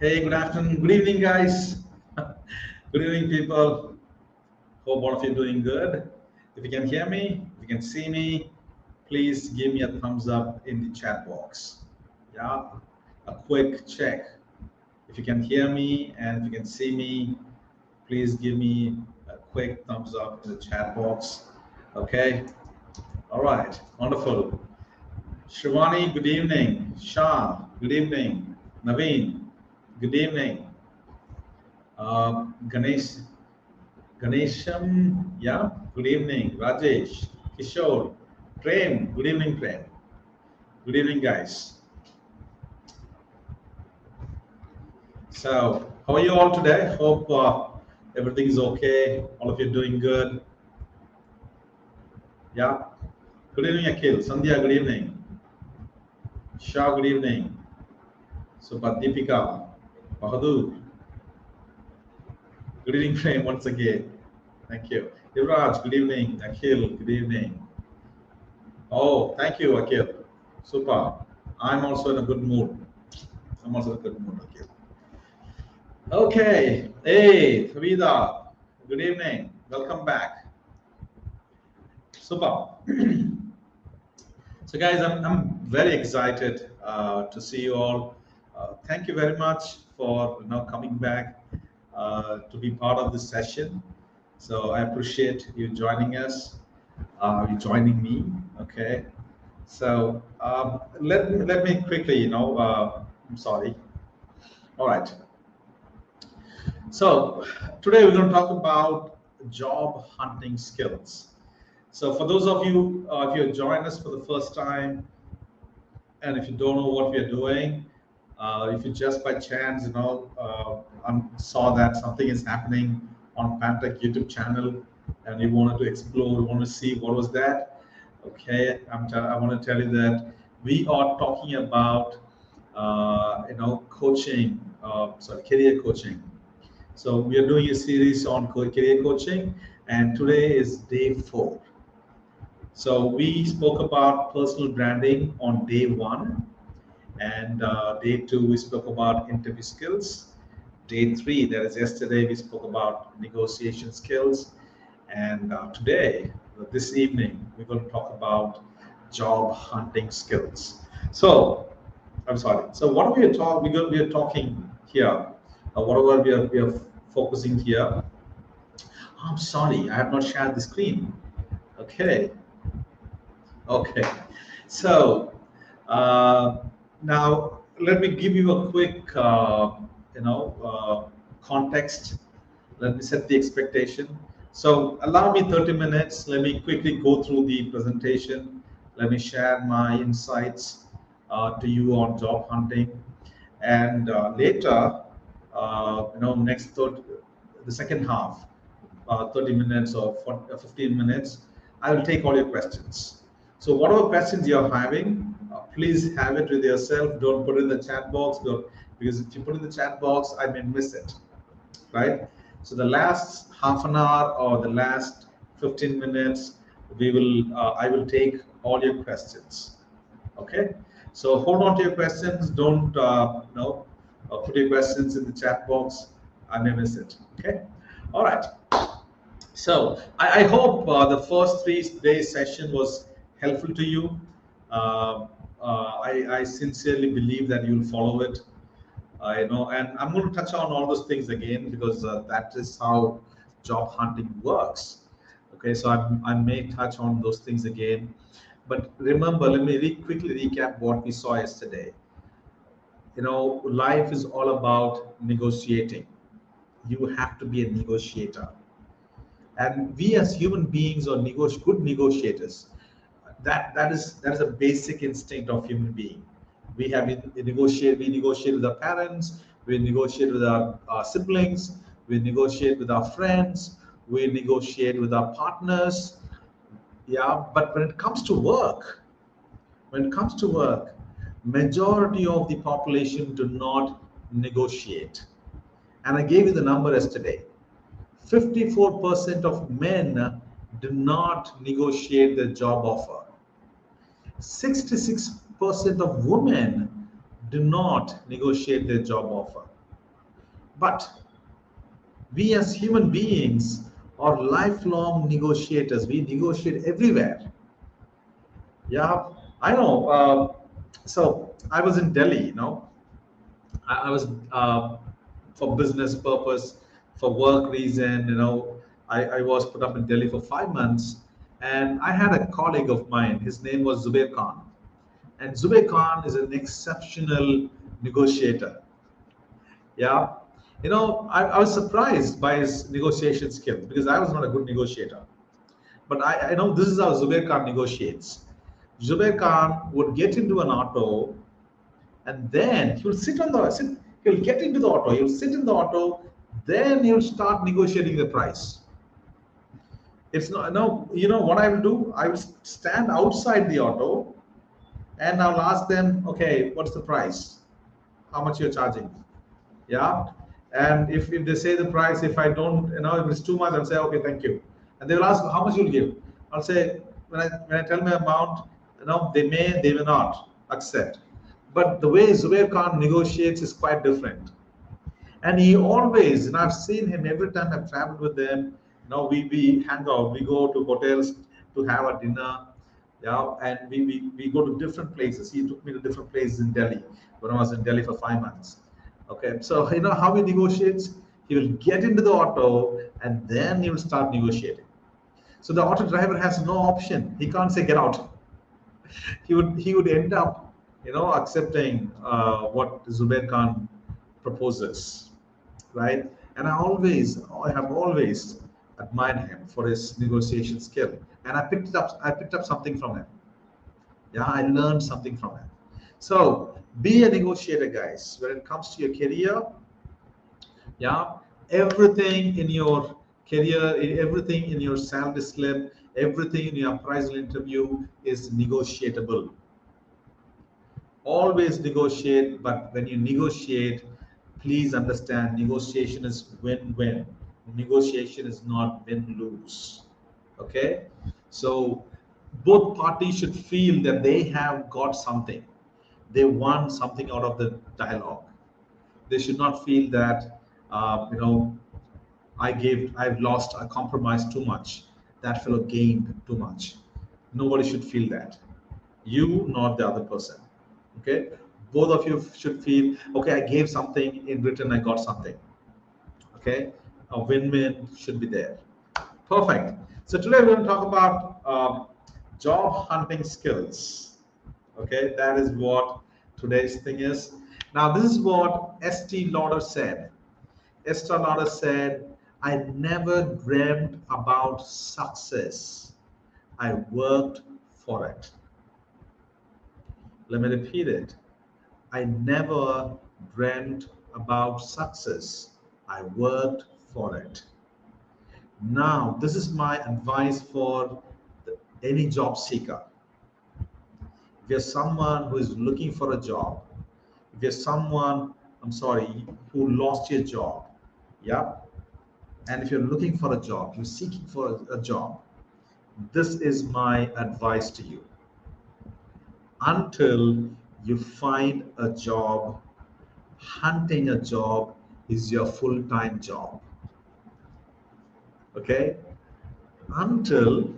Hey, good afternoon, good evening, guys. Good evening, people. Hope all of you are doing good. If you can hear me, if you can see me, please give me a thumbs up in the chat box. Yeah, a quick check. If you can hear me and if you can see me, please give me a quick thumbs up in the chat box. Okay. All right. Wonderful. Shivani, good evening. Shah, good evening. Naveen, good evening. Ganesh, Ganesham, yeah, good evening. Rajesh, Kishore, Prem, good evening, Prem. Good evening, guys. So, how are you all today? Hope everything is okay. All of you doing good. Yeah. Good evening, Akhil. Sandhya, good evening. Shah, good evening. Super Deepika, Bahadur, good evening, Prem, once again. Thank you. Yuvraj, good evening. Akhil, good evening. Oh, thank you, Akhil. Super. I'm also in a good mood. I'm also in a good mood, Akhil. Okay. Hey, Vida. Good evening. Welcome back. Super. So, guys, I'm very excited to see you all. Thank you very much for now coming back to be part of this session. So, I appreciate you joining us, you joining me. Okay. So, let me quickly, I'm sorry. All right. So today we're going to talk about job hunting skills. So for those of you, if you join us for the first time, and if you don't know what we are doing, if you just by chance, saw that something is happening on Pantech YouTube channel, and you wanted to explore, you want to see what was that. Okay, I want to tell you that we are talking about, coaching, career coaching. So we are doing a series on career coaching, and today is day 4. So we spoke about personal branding on day 1, and day 2 we spoke about interview skills. Day 3, that is yesterday, we spoke about negotiation skills, and today, this evening, we're going to talk about job hunting skills. So I'm sorry. So what we are talking here, whatever we are focusing here. I'm sorry, I have not shared the screen. Okay, okay. So uh, now let me give you a quick, context. Let me set the expectation. So allow me 30 minutes. Let me quickly go through the presentation. Let me share my insights to you on job hunting, and later, next the second half, 30 minutes or 15 minutes, I will take all your questions. So whatever questions you're having, please have it with yourself. Don't put it in the chat box, because if you put it in the chat box, I may miss it, right? So the last half an hour or the last 15 minutes, I will take all your questions. Okay, so hold on to your questions. Don't put your questions in the chat box. I may miss it. Okay, all right. So I hope the first 3 days session was helpful to you. I sincerely believe that you'll follow it. And I'm going to touch on all those things again, because that is how job hunting works. Okay, so I may touch on those things again, but remember, let me quickly recap what we saw yesterday. Life is all about negotiating. You have to be a negotiator, and we as human beings are good negotiators. That is a basic instinct of human being. We negotiate with our parents, we negotiate with our siblings, we negotiate with our friends, we negotiate with our partners. Yeah, but when it comes to work, majority of the population do not negotiate. And I gave you the number yesterday. 54% of men do not negotiate their job offer. 66% of women do not negotiate their job offer. But we as human beings are lifelong negotiators. We negotiate everywhere. Yeah, I know. So I was in Delhi, I was for business purpose, for work reason, I was put up in Delhi for 5 months, and I had a colleague of mine. His name was Zubair Khan, and Zubair Khan is an exceptional negotiator. Yeah, I was surprised by his negotiation skills because I was not a good negotiator. But I know this is how Zubair Khan negotiates. Zubair Khan would get into an auto, and then he'll get into the auto, he'll sit in the auto, then he'll start negotiating the price. It's not, no, what I will do? I will stand outside the auto and I'll ask them, okay, what's the price? How much you're charging? Yeah. And if they say the price, if I don't, if it's too much, I'll say, okay, thank you. And they will ask how much you'll give. I'll say, when I tell my amount, they may not accept. But the way Zubair Khan negotiates is quite different. And he always, and I've seen him every time I've traveled with them. We hang out, we go to hotels to have a dinner, yeah, and we go to different places. He took me to different places in Delhi when I was in Delhi for 5 months. Okay, so you know how he negotiates? He will get into the auto and then he will start negotiating. So the auto driver has no option. He can't say get out. He would end up, accepting what Zubair Khan proposes, right? And I have always admired him for his negotiation skill, and I picked up something from him. Yeah, I learned something from him. So be a negotiator, guys. When it comes to your career, yeah, everything in your career, everything in your salary slip, everything in your appraisal interview is negotiable. Always negotiate, but when you negotiate, please understand negotiation is win-win. Negotiation is not win-lose. Okay? So both parties should feel that they have got something. They want something out of the dialogue. They should not feel that I've lost, I compromised too much. That fellow gained too much. Nobody should feel that. You, not the other person. Okay? Both of you should feel, okay, I gave something, in return, I got something. Okay? A win-win should be there. Perfect. So today we're going to talk about job hunting skills. Okay? That is what today's thing is. Now, this is what Estee Lauder said. Esther Lauder said, I never dreamt about success. I worked for it. Let me repeat it. I never dreamt about success. I worked for it. Now, this is my advice for any job seeker. If you're someone who is looking for a job, if you're someone, I'm sorry, who lost your job, yeah, and if you're looking for a job, you're seeking for a job, this is my advice to you. Until you find a job, hunting a job is your full-time job. Okay? Until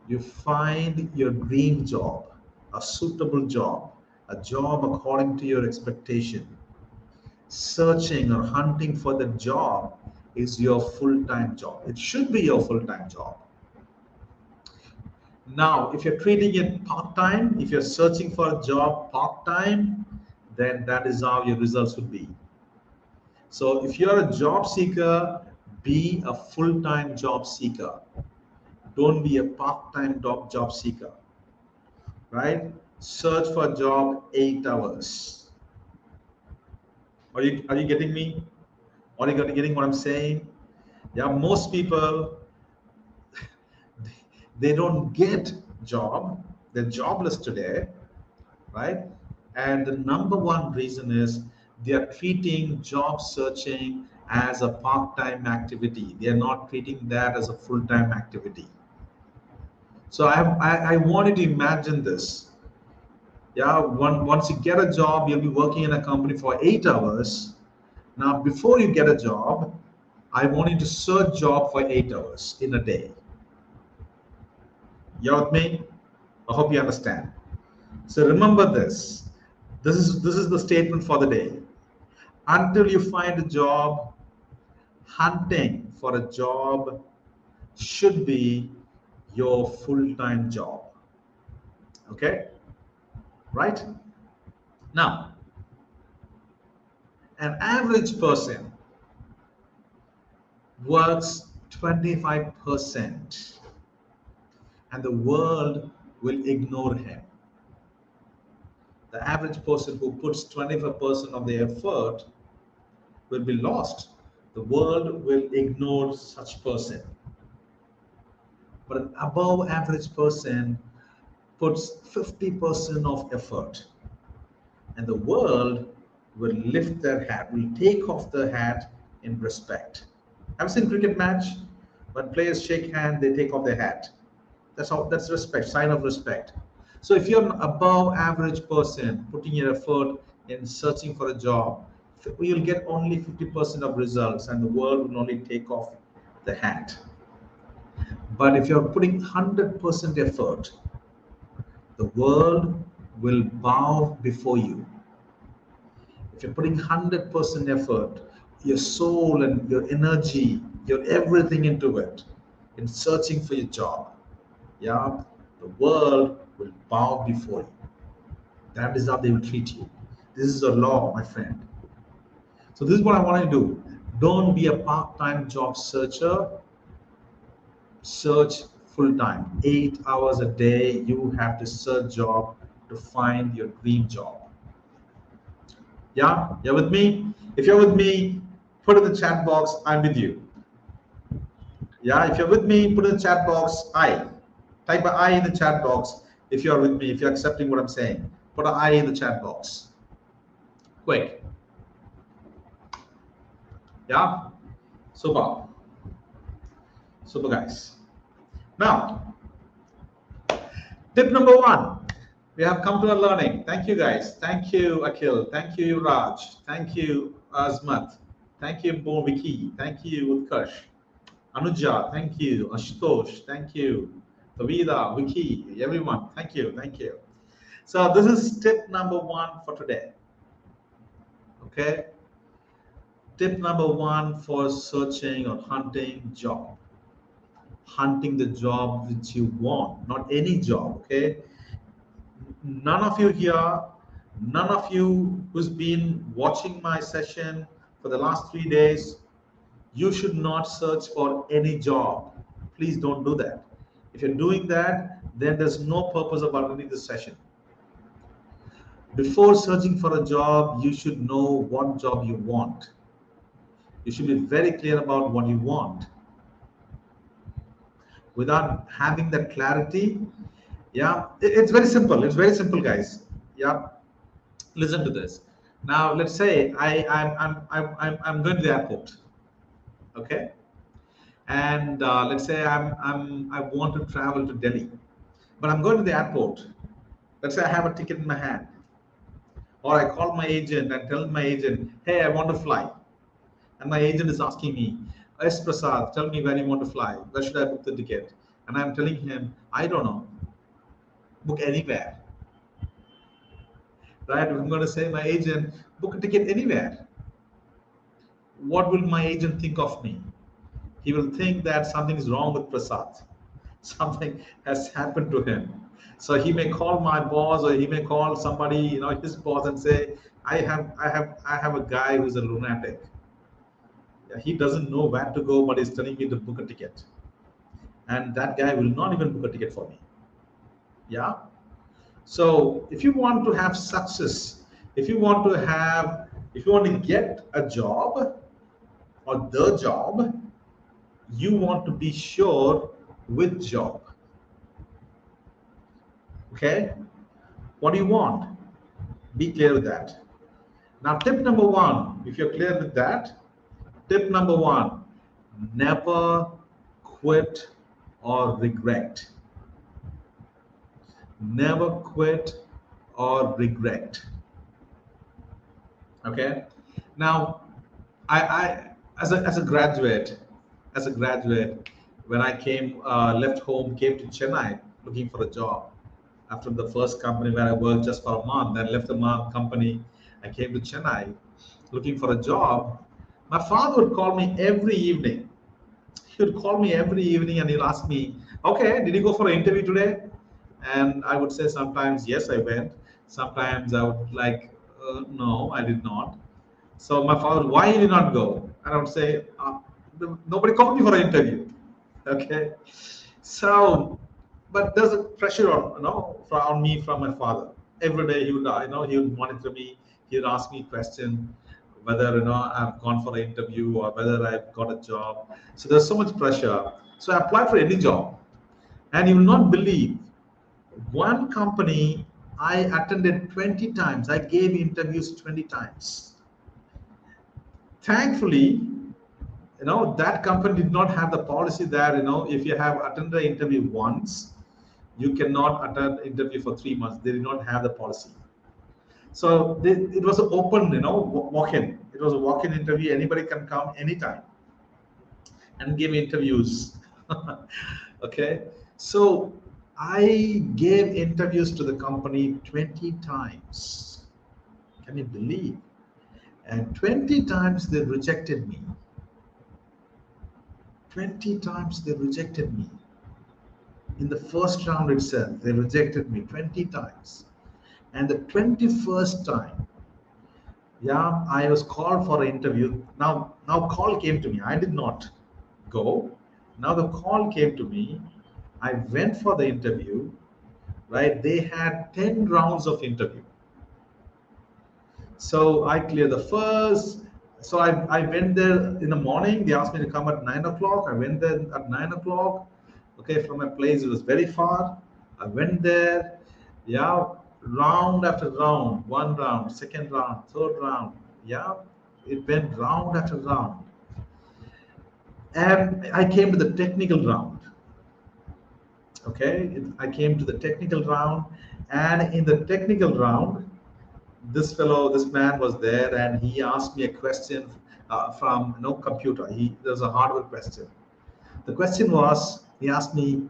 you find your dream job, a suitable job, a job according to your expectation, searching or hunting for the job is your full-time job. It should be your full-time job. Now, if you're treating it part-time, if you're searching for a job part-time, then that is how your results would be. So if you're a job seeker, be a full-time job seeker. Don't be a part-time job seeker, right? Search for a job 8 hours. Are you getting me? Are you getting what I'm saying? Yeah, most people, they don't get job. They're jobless today, right? And the number one reason is they are treating job searching as a part-time activity. They are not treating that as a full-time activity. So I want you to imagine this. Yeah, once you get a job, you'll be working in a company for 8 hours. Now, before you get a job, I want you to search job for 8 hours in a day. You with me? I hope you understand. So remember this. This is the statement for the day. Until you find a job, hunting for a job should be your full-time job. Okay? Right? Now, an average person works 25% and the world will ignore him. The average person who puts 25% of their effort will be lost. The world will ignore such person. But an above average person puts 50% of effort and the world will lift their hat, will take off their hat in respect. Have you seen cricket match? When players shake hand, they take off their hat. That's how, that's respect, sign of respect. So if you're an above average person putting your effort in searching for a job, you'll get only 50% of results and the world will only take off the hat. But if you're putting 100% effort, the world will bow before you. If you're putting 100% effort, your soul and your energy, your everything into it, in searching for your job, yeah, the world will bow before you. That is how they will treat you. This is a law, my friend. So this is what I want you to do. Don't be a part-time job searcher. Search full-time. 8 hours a day, you have to search job to find your dream job. Yeah, you're with me? If you're with me, put in the chat box, I'm with you. Yeah, if you're with me, put in the chat box, I. Type an I in the chat box if you're with me, if you're accepting what I'm saying. Put an I in the chat box. Quick. Yeah? Super. Super, guys. Now, tip number one. We have come to a learning. Thank you, guys. Thank you, Akhil. Thank you, Raj. Thank you, Azmat. Thank you, Vicky. Thank you, Utkarsh. Anuja, thank you. Ashutosh, thank you. Tavida, Vicky, everyone, thank you, thank you. So this is tip number one for today. Okay. Tip number one for searching or hunting job. Hunting the job which you want, not any job. Okay. None of you here, none of you who's been watching my session for the last 3 days, you should not search for any job. Please don't do that. If you're doing that, then there's no purpose of running this session. Before searching for a job, you should know what job you want. You should be very clear about what you want. Without having that clarity, yeah, it's very simple. It's very simple, guys. Yeah, listen to this. Now, let's say I'm going to the airport. Okay, and let's say I want to travel to Delhi, but I'm going to the airport. Let's say I have a ticket in my hand, or I call my agent and tell my agent, hey, I want to fly, and my agent is asking me, S Prasad, tell me where you want to fly. Where should I book the ticket? And I'm telling him, I don't know. Book anywhere, right? I'm going to say my agent, book a ticket anywhere. What will my agent think of me? He will think that something is wrong with Prasad. Something has happened to him. So he may call my boss or he may call somebody, his boss and say, I have a guy who's a lunatic. Yeah, he doesn't know where to go, but he's telling me to book a ticket. And that guy will not even book a ticket for me. Yeah. So if you want to have success, if you want to get a job or the job, you want to be sure which job. Okay? What do you want? Be clear with that. Now, tip number one, if you're clear with that, tip number one, never quit or regret. Never quit or regret. Okay? Now, I as a graduate, when I came left home, came to Chennai looking for a job. After the first company where I worked just for a month, then left the company, I came to Chennai looking for a job. My father would call me every evening. He would call me every evening and he'll ask me, "Okay, did you go for an interview today?" And I would say sometimes, "Yes, I went." Sometimes I would like, "No, I did not." So my father, "Why you did not go?" And I would say, "Nobody called me for an interview." Okay. So, but there's a pressure on, on me from my father. Every day he would, he would monitor me. He would ask me question whether, I've gone for an interview or whether I've got a job. So there's so much pressure. So I applied for any job, and you will not believe, one company I attended 20 times. I gave interviews 20 times. Thankfully, that company did not have the policy there. If you have attended an interview once, you cannot attend interview for 3 months. They did not have the policy. So it was an open, walk-in. It was a walk-in interview. Anybody can come anytime and give interviews. Okay. So I gave interviews to the company 20 times. Can you believe? And 20 times they rejected me. 20 times they rejected me. In the first round itself, they rejected me 20 times. And the 21st time, yeah, I was called for an interview. Now call came to me. I did not go. Now the call came to me. I went for the interview, right? They had 10 rounds of interview. So I cleared the first. So I went there in the morning. They asked me to come at 9 o'clock. I went there at 9 o'clock. Okay, from my place, it was very far. I went there. Yeah, round after round, one round, second round, third round. Yeah, it went round after round. And I came to the technical round. Okay, I came to the technical round. And in the technical round, this man was there, and he asked me a question from computer. There's a hardware question. The question was, he asked me,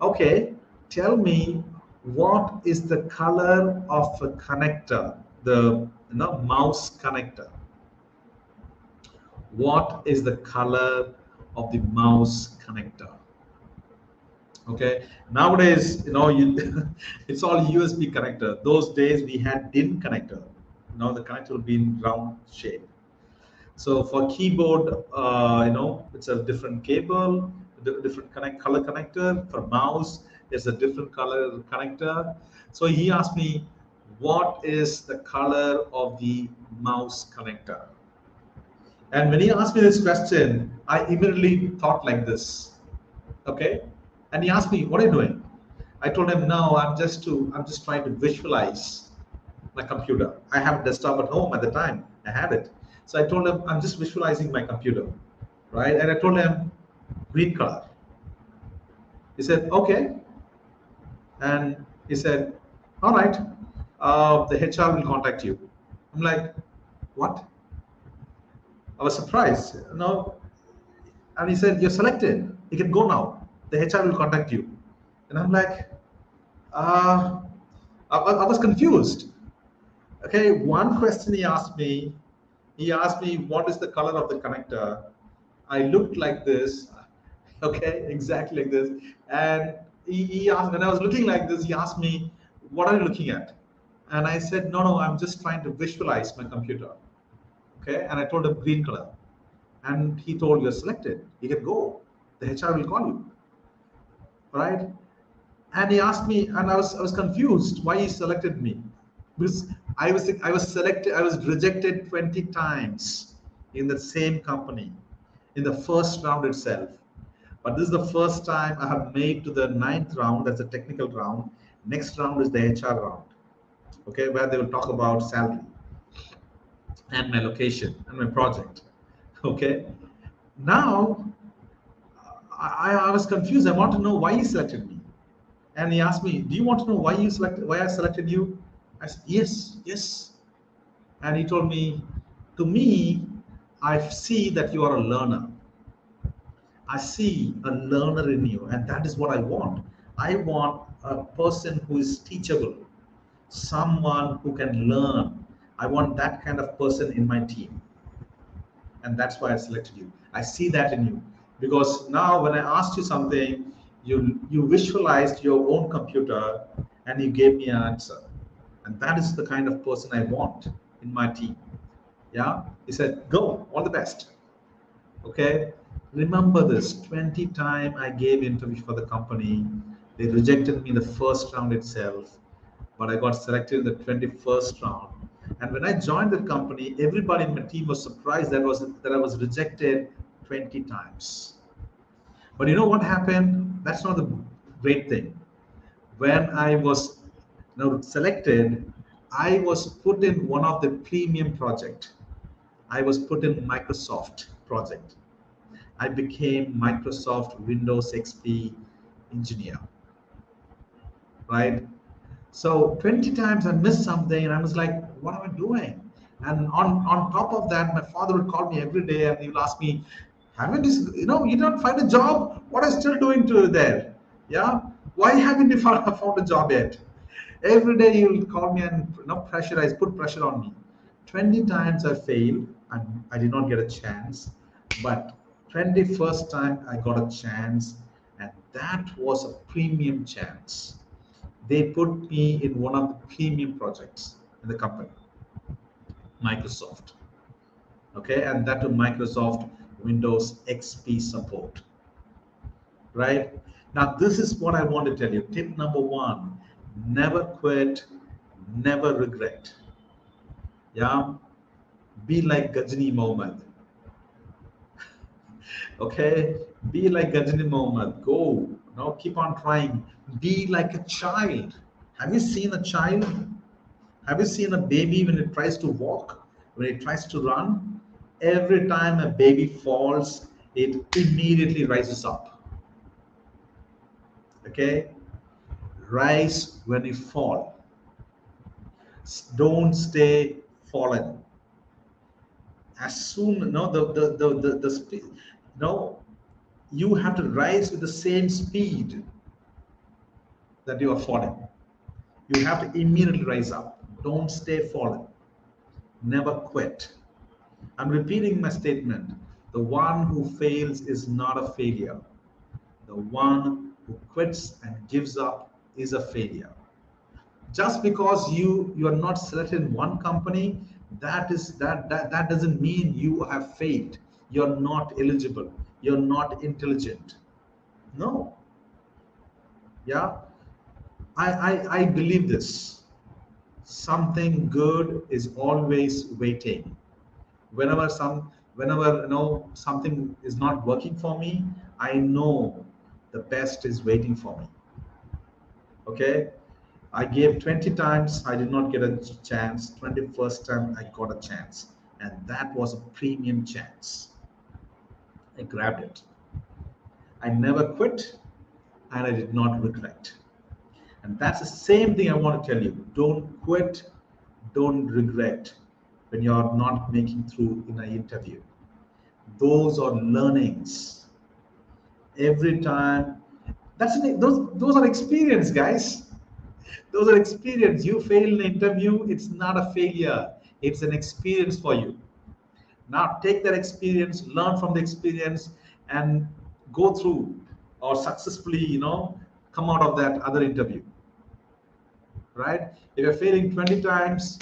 "Okay, tell me what is the color of a connector, the mouse connector. What is the color of the mouse connector?" Okay. Nowadays, it's all USB connector. Those days we had DIN connector. Now the connector will be in round shape. So for keyboard, it's a different cable, different color connector. For mouse, it's a different color connector. So he asked me, "What is the color of the mouse connector?" And when he asked me this question, I immediately thought like this. Okay. And he asked me, "What are you doing?" I told him, "No, I'm just trying to visualize my computer. I have a desktop at home at the time. I had it." So I told him, "I'm just visualizing my computer." Right? And I told him, "Green color." He said, "Okay." And he said, "All right, the HR will contact you." I'm like, "What?" I was surprised. And he said, "You're selected. You can go now. The HR will contact you." And I'm like, uh, I was confused. Okay, one question he asked me, "What is the color of the connector?" I looked like this, okay, exactly like this. And he asked, when I was looking like this, he asked me, "What are you looking at?" And I said, "No, no, I'm just trying to visualize my computer." Okay, and I told him green color. And he told, "You're selected. You can go. The HR will call you." Right? And he asked me, and I was confused why he selected me. Because I was rejected 20 times in the same company in the first round itself. But this is the first time I have made to the ninth round, that's a technical round. Next round is the HR round, okay, where they will talk about salary and my location and my project. Okay. Now I was confused. I want to know why he selected me. And he asked me, "Do you want to know why I selected you?" I said, "Yes, yes." And he told me, "To me, I see that you are a learner. I see a learner in you, and that is what I want. I want a person who is teachable, someone who can learn. I want that kind of person in my team, and that's why I selected you. I see that in you because now when I asked you something, you visualized your own computer and you gave me an answer, and that is the kind of person I want in my team. Yeah, he said, "Go, all the best." Okay, remember this: 20 time I gave interview for the company, they rejected me in the first round itself, but I got selected in the 21st round. And when I joined the company, everybody in my team was surprised that I was rejected 20 times. But you know what happened? That's not the great thing. When I was selected, I was put in one of the premium project. I was put in Microsoft project. I became Microsoft Windows XP engineer, right? So 20 times I missed something and I was like, what am I doing? And on top of that, my father would call me every day and he would ask me, haven't you don't find a job? What are you still doing to there? Yeah? Why haven't you found a job yet? Every day he will call me and pressurize, put pressure on me. 20 times I failed and I did not get a chance. But 21st time I got a chance, and that was a premium chance. They put me in one of the premium projects in the company, Microsoft. Okay, and that to Microsoft Windows XP support. Right now, this is what I want to tell you. Tip number one: never quit, never regret. Yeah, be like Gajini Mohammed. Okay, be like Gajini Mohammed. Go, keep on trying. Be like a child. Have you seen a child? Have you seen a baby when it tries to walk, when it tries to run? Every time a baby falls, it immediately rises up. Okay? Rise when you fall. Don't stay fallen. As soon, no, the speed, no, you have to rise with the same speed that you are falling. You have to immediately rise up. Don't stay fallen. Never quit. I'm repeating my statement. The one who fails is not a failure. The one who quits and gives up is a failure. Just because you are not selected in one company, that doesn't mean you have failed. You're not eligible. You're not intelligent. No. Yeah. I believe this. Something good is always waiting. Whenever something is not working for me, I know the best is waiting for me. Okay, I gave 20 times, I did not get a chance. 21st time I got a chance, and that was a premium chance. I grabbed it. I never quit, and I did not regret. And that's the same thing I want to tell you. Don't quit, don't regret when you're not making through in an interview. Those are learnings. Every time, those are experience, guys. Those are experience. You fail in an interview, it's not a failure. It's an experience for you. Now take that experience, learn from the experience, and go through or successfully, come out of that other interview. Right? If you're failing 20 times,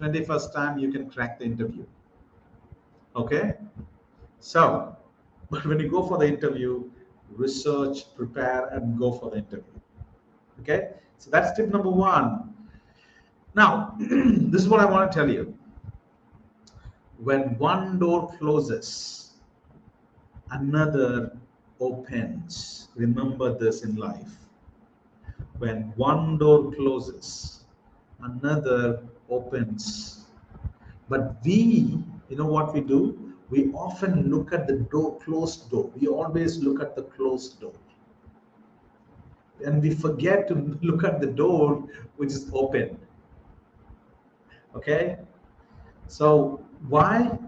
21st time you can crack the interview. Okay? So, but when you go for the interview, research, prepare, and go for the interview. Okay? So that's tip number one. Now, this is what I want to tell you. When one door closes, another opens. Remember this in life. When one door closes, another opens. But you know what we do? We often look at the closed door. We always look at the closed door. And we forget to look at the door which is open. Okay? So, why?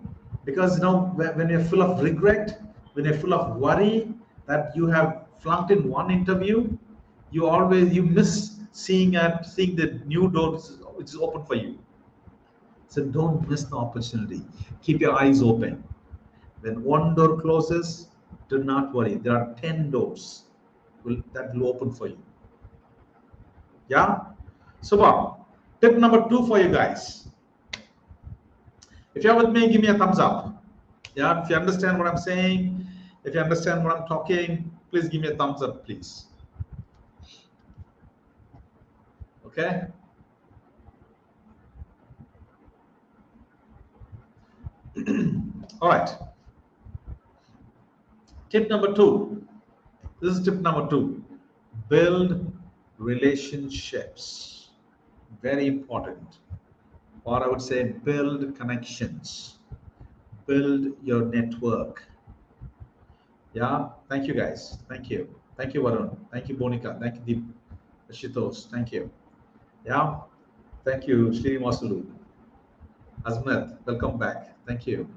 Because when you're full of regret, when you're full of worry that you have flunked in one interview, you miss seeing the new doors which is open for you. So don't miss the opportunity. Keep your eyes open. When one door closes, do not worry. There are 10 doors that will open for you. Yeah? So wow. Tip number 2 for you guys. If you're with me, give me a thumbs up. Yeah, if you understand what I'm saying, if you understand what I'm talking, please give me a thumbs up, please. Okay? All right. Tip number 2. This is tip number 2. Build relationships. Very important. Or I would say build connections. Build your network. Yeah. Thank you guys. Thank you. Thank you, Varun. Thank you, Bonika. Thank you, Deep. Ashutosh. Thank you. Yeah. Thank you, Sri Masulu. Azmat, welcome back. Thank you.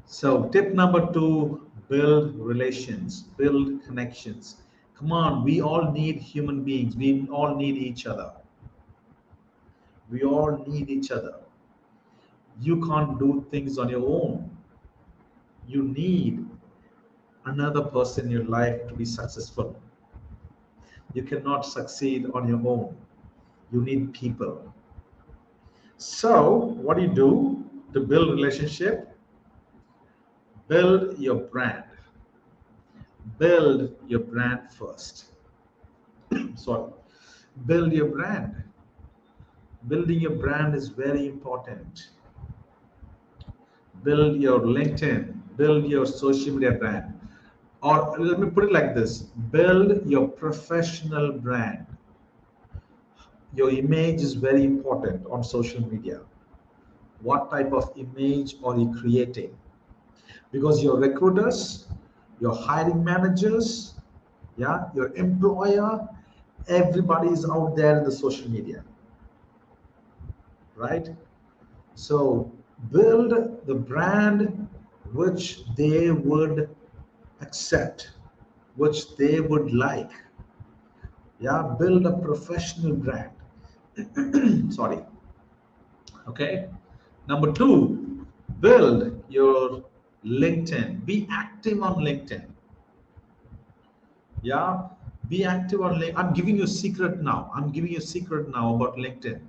So, tip number 2, build relations, build connections. Come on, we all need human beings. We all need each other. We all need each other. You can't do things on your own. You need another person in your life to be successful. You cannot succeed on your own. You need people. So, what do you do to build relationship? Build your brand. Build your brand first. Sorry. Build your brand. Building your brand is very important. Build your LinkedIn, build your social media brand. Or let me put it like this, build your professional brand. Your image is very important on social media. What type of image are you creating? Because your recruiters, your hiring managers, yeah, your employer, everybody is out there in the social media, right? So build the brand which they would accept, which they would like. Yeah, build a professional brand. Sorry. Okay. Number 2, build your LinkedIn. Be active on LinkedIn. Yeah, be active on LinkedIn. I'm giving you a secret now. I'm giving you a secret now about LinkedIn.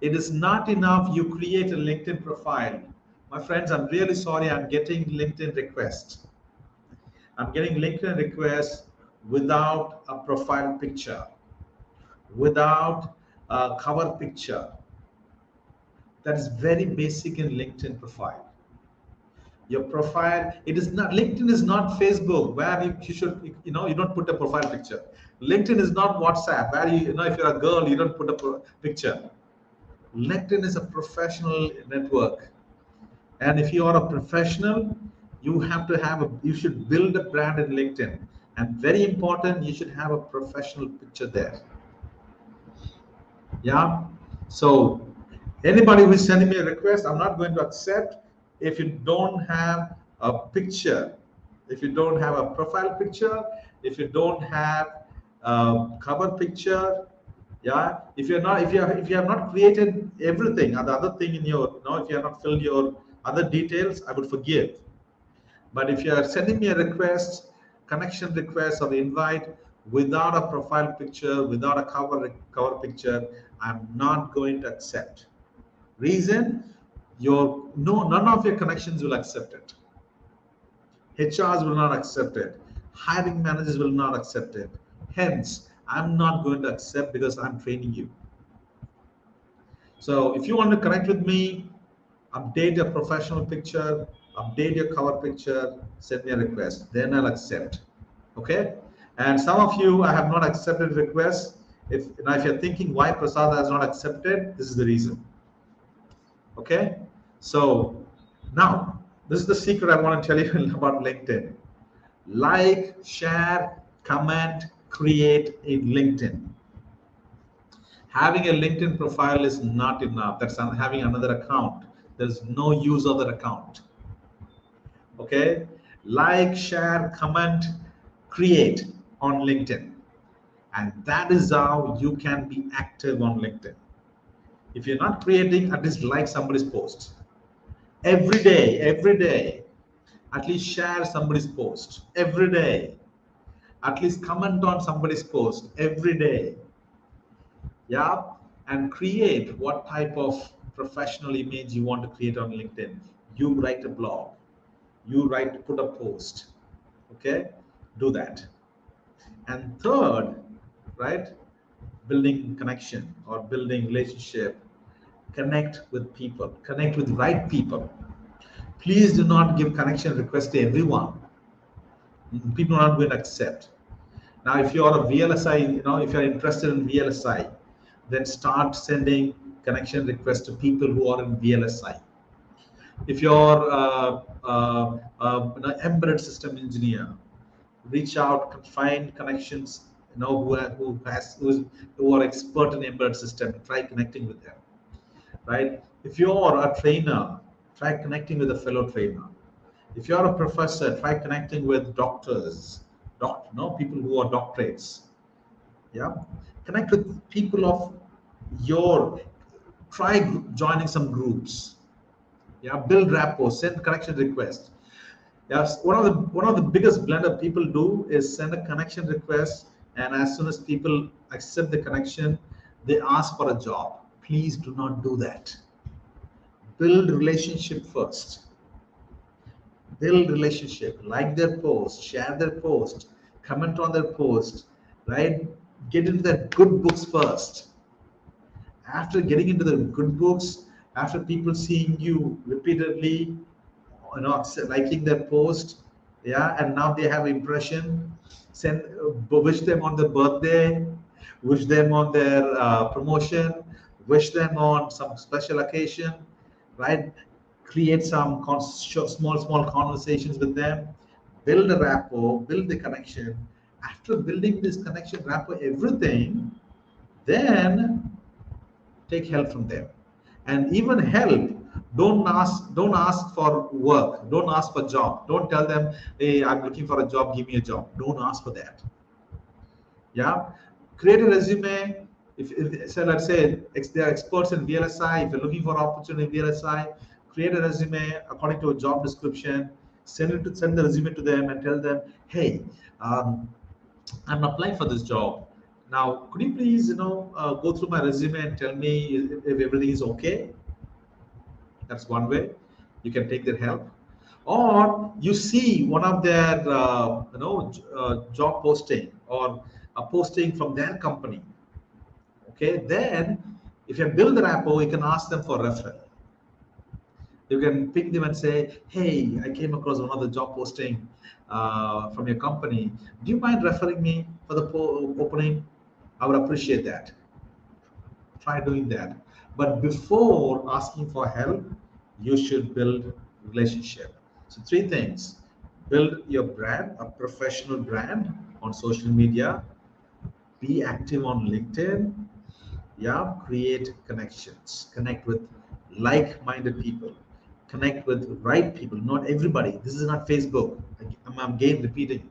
It is not enough you create a LinkedIn profile. My friends, I'm really sorry. I'm getting LinkedIn requests. I'm getting LinkedIn requests without a profile picture, without a cover picture. That is very basic in LinkedIn profile. Your profile, it is not, LinkedIn is not Facebook where you should, you don't put a profile picture. LinkedIn is not WhatsApp where if you're a girl, you don't put a picture. LinkedIn is a professional network. And if you are a professional, you should build a brand in LinkedIn. And very important, you should have a professional picture there. Yeah. So anybody who is sending me a request, I'm not going to accept if you don't have a picture, if you don't have a profile picture, if you don't have a cover picture. Yeah, if you have not created everything, the other thing in your, if you have not filled your other details, I would forgive. But if you are sending me a request, connection request or invite without a profile picture, without a cover picture, I'm not going to accept. Reason, none of your connections will accept it. HRs will not accept it. Hiring managers will not accept it. Hence, I'm not going to accept because I'm training you. So if you want to connect with me, update your professional picture, update your cover picture, send me a request. Then I'll accept. Okay? And some of you, I have not accepted requests. If you're thinking why Prasad has not accepted, this is the reason. Okay? So now, this is the secret I want to tell you about LinkedIn. Like, share, comment, create a LinkedIn. Having a LinkedIn profile is not enough. That's having another account. There's no use of that account. Okay, like, share, comment, create on LinkedIn, and that is how you can be active on LinkedIn. If you're not creating, at least like somebody's post every day, every day. At least share somebody's post every day. At least comment on somebody's post every day. Yeah, and create what type of professional image you want to create on LinkedIn. You write a blog, you write, put a post. Okay, do that. And third, right, building connection or building relationship. Connect with people, connect with right people. Please do not give connection request to everyone. People are not going to accept. Now, if you are a VLSI, if you're interested in VLSI, then start sending connection requests to people who are in VLSI. If you're an embedded system engineer, reach out, find connections, who are expert in embedded system. Try connecting with them, right? If you're a trainer, try connecting with a fellow trainer. If you're a professor, try connecting with doctors, people who are doctorates. Yeah, connect with people of your. Try joining some groups. Yeah, build rapport, send connection request. Yes, one of the biggest blunder people do is send a connection request, and as soon as people accept the connection, they ask for a job. Please do not do that. Build relationship first. Build relationship. Like their post, share their post, comment on their post, right? Get into their good books first. After getting into the good books, after people seeing you repeatedly, liking their post, yeah, and now they have impression, send, wish them on their birthday, wish them on their promotion, wish them on some special occasion, right? Create some small conversations with them, build a rapport, build the connection. After building this connection, rapport, everything, then take help from them. And even help, don't ask for work, don't ask for job, don't tell them, hey, I'm looking for a job, give me a job. Don't ask for that. Yeah, create a resume. If so, let's say they are experts in VLSI. If you're looking for opportunity in VLSI, create a resume according to a job description. Send the resume to them and tell them, hey, um, I'm applying for this job. Now, could you please, go through my resume and tell me if everything is okay? That's one way you can take their help. Or you see one of their, job posting or a posting from their company. Okay, then if you build the rapport, you can ask them for referral. You can pick them and say, hey, I came across one of the job posting from your company. Do you mind referring me for the opening? I would appreciate that. Try doing that. But before asking for help, you should build relationship. So three things: build your brand, a professional brand on social media, be active on LinkedIn, yeah, create connections, connect with like-minded people, connect with right people. Not everybody. This is not Facebook. I'm again repeating,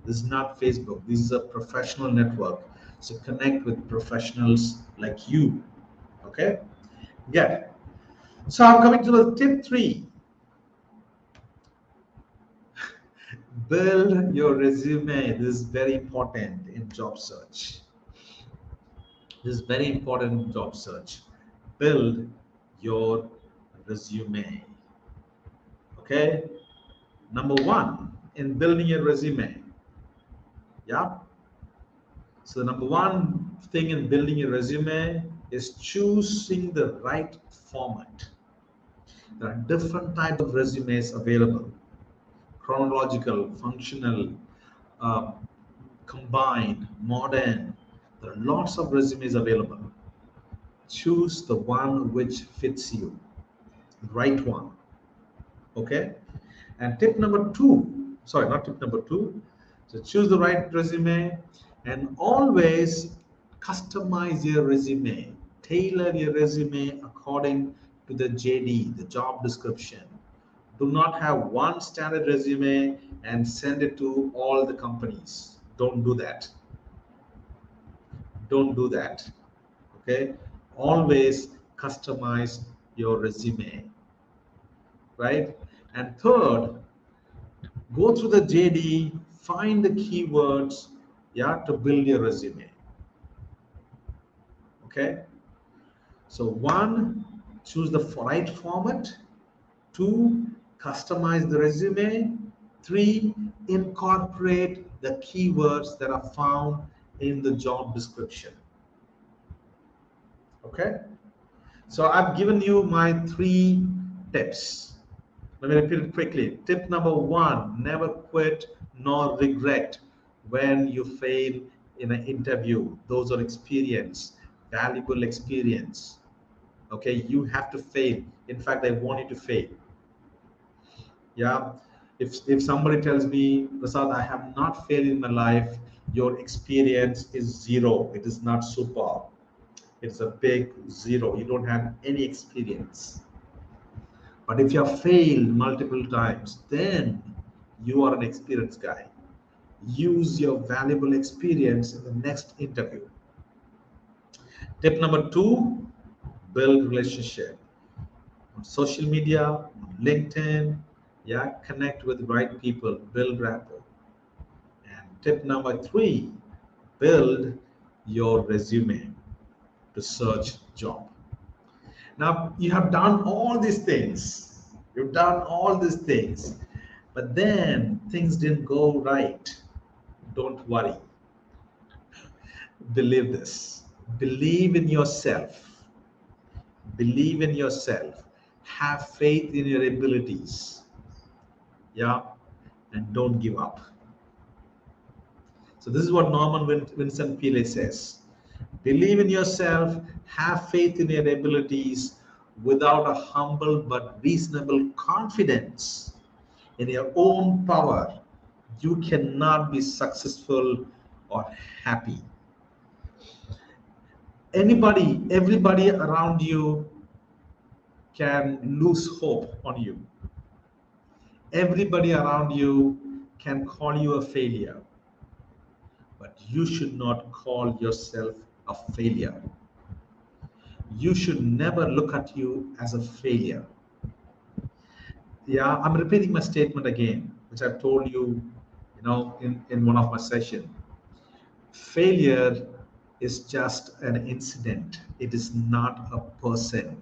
this is not Facebook. This is a professional network. So connect with professionals like you. Okay, yeah. So I'm coming to the tip 3. Build your resume. This is very important in job search. This is very important in job search. Build your resume. Okay. Number one in building your resume. Yeah. So the number one thing in building your resume is choosing the right format. There are different types of resumes available: chronological, functional, uh, combined, modern. There are lots of resumes available. Choose the one which fits you, the right one. Okay. And tip number two, sorry, not tip number two. So choose the right resume and always customize your resume, tailor your resume according to the JD, the job description. Do not have one standard resume and send it to all the companies. Don't do that. Don't do that. Okay? Always customize your resume, right? And third, go through the JD, find the keywords, yeah, to build your resume. Okay? So one, choose the right format. Two, customize the resume. Three, incorporate the keywords that are found in the job description. Okay? So I've given you my 3 tips. Let me repeat it quickly. Tip number 1, never quit nor regret when you fail in an interview. Those are experience, valuable experience. Okay, you have to fail. In fact, I want you to fail. Yeah. If somebody tells me, Prasad, I have not failed in my life, your experience is zero. It is not super. It's a big zero. You don't have any experience. But if you have failed multiple times, then you are an experienced guy. Use your valuable experience in the next interview. Tip number 2, build relationship on social media, on LinkedIn. Yeah, connect with the right people, build rapport. And tip number 3, build your resume to search job. Now you have done all these things. You've done all these things, but then things didn't go right. Don't worry. Believe this. Believe in yourself. Believe in yourself. Have faith in your abilities. Yeah, and don't give up. So this is what Norman Vincent Peale says. Believe in yourself, have faith in your abilities without a humble but reasonable confidence in your own power. You cannot be successful or happy. Everybody around you can lose hope on you. Everybody around you can call you a failure, but you should not call yourself a failure. You should never look at you as a failure. Yeah, I'm repeating my statement again, which I've told you, in one of my sessions. Failure is just an incident. It is not a person.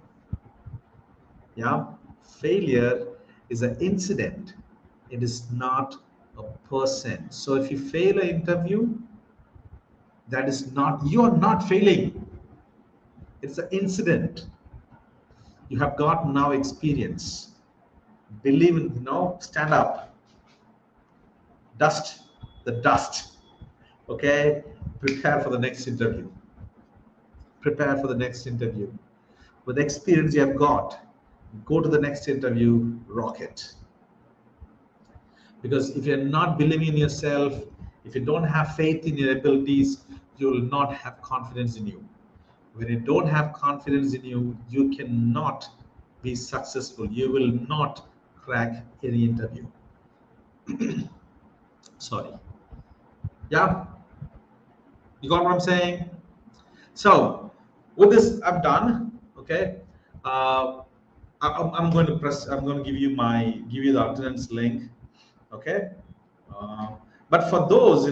Yeah, failure is an incident. It is not a person. So if you fail an interview, that is not, you are not failing. It's an incident. You have got now experience. Believe in, stand up, dust the dust. Okay, prepare for the next interview. Prepare for the next interview. With the experience you have got, go to the next interview, rock it. Because if you're not believing in yourself, if you don't have faith in your abilities, you will not have confidence in you. When you don't have confidence in you, you cannot be successful. You will not crack any interview. Sorry. Yeah, you got what I'm saying? So, with this, I'm done. Okay. Uh, I'm going to press. I'm going to give you the attendance link. Okay. Uh, but for those,